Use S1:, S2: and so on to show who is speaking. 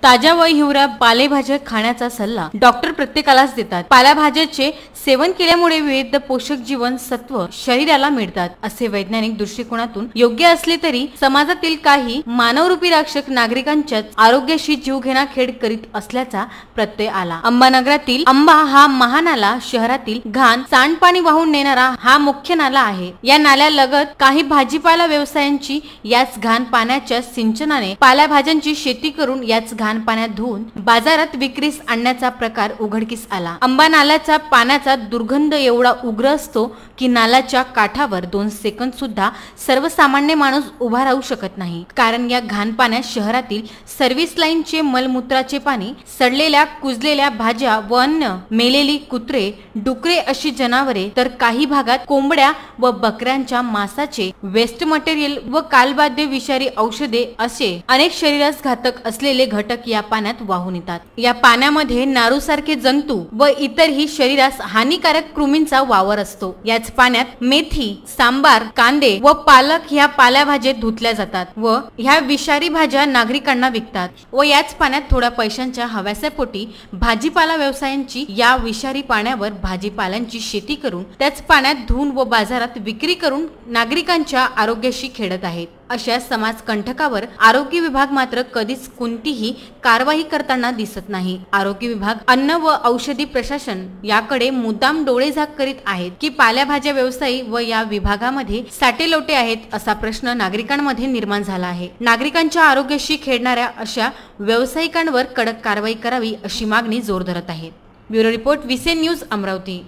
S1: ताज्या व हिवऱ्या पालेभाज्या खाण्याचा सल्ला डॉक्टर प्रत्येकालाच देतात। पालेभाज्याचे सेवन केल्यामुळे विविध पोषक जीवनसत्व शरीराला मिळतात असे वैज्ञानिक दृष्टिकोनातून योग्य असले तरी समाजातील काही मानवरूपी रक्षक नागरिकांच्या आरोग्याशी जीवघेणा खेळ करीत असल्याचा प्रत्यय आला। अंबानगरातील अंबा हा महानाला शहरातील घाण सांडपाणी वाहून नेणारा हा मुख्य नाला आहे। या नाल्यालगत काही भाजीपाला व्यवसायांची याच घाण पाण्याच्या सिंचनाने पालेभाज्यांची शेती करून याच घाण पाण्यात धुवून बाजारात विक्रीस आणण्याचा प्रकार उघडकीस आला। अंबा नाल्याचा पाण्याचा दुर्गंध एवढा उग्र असतो की नाल्याच्या काठावर 2 सेकंद सुद्धा सर्वसामान्य माणूस उभा राहू शकत नाही, कारण या घाण पाण्यात शहरातील सर्व्हिस लाईनचे मलमूत्राचे पाणी, सडलेल्या कुजलेल्या भाज्या व अन्न, मेलेली कुत्रे डुकरे अशी जनावरे, तर काही भागात कोंबड्या व बकऱ्यांच्या मांसाचे वेस्ट मटेरियल व कालबाध्य विषारी औषधे असे अनेक शरीरास घातक असलेले घटक या पाण्यात वाहून येतात। या पाण्यामध्ये नारूसारखे जंतू व इतरही शरीरास हानिकारक कृमींचा वावर असतो। याच पाण्यात मेथी, सांबार, कांदे व पालक ह्या पालेभाज्या धुतल्या जातात व ह्या विषारी भाज्या नागरिकांना विकतात व याच पाण्यात थोड्या पैशांच्या हव्यासापोटी भाजीपाला व्यवसायांची या विषारी पाण्यावर भाजीपाल्यांची शेती करून त्याच पाण्यात धुवून व बाजारात विक्री करून नागरिकांच्या आरोग्याशी खेळत आहेत। अशा समाजकंटकावर आरोग्य विभाग मात्र कधीच कोणतीही कारवाई करताना दिसत नाही। आरोग्य विभाग, अन्न व औषधी प्रशासन याकडे मुद्दाम डोळेझाक करीत आहेत की पालेभाज्या व्यवसायी व या विभागामध्ये साटेलोटे आहेत असा प्रश्न नागरिकांमध्ये निर्माण झाला आहे। नागरिकांच्या आरोग्याशी खेळणाऱ्या अशा व्यावसायिकांवर कडक कारवाई करावी अशी मागणी जोर धरत आहे। Bureau report, vice news, Amravati.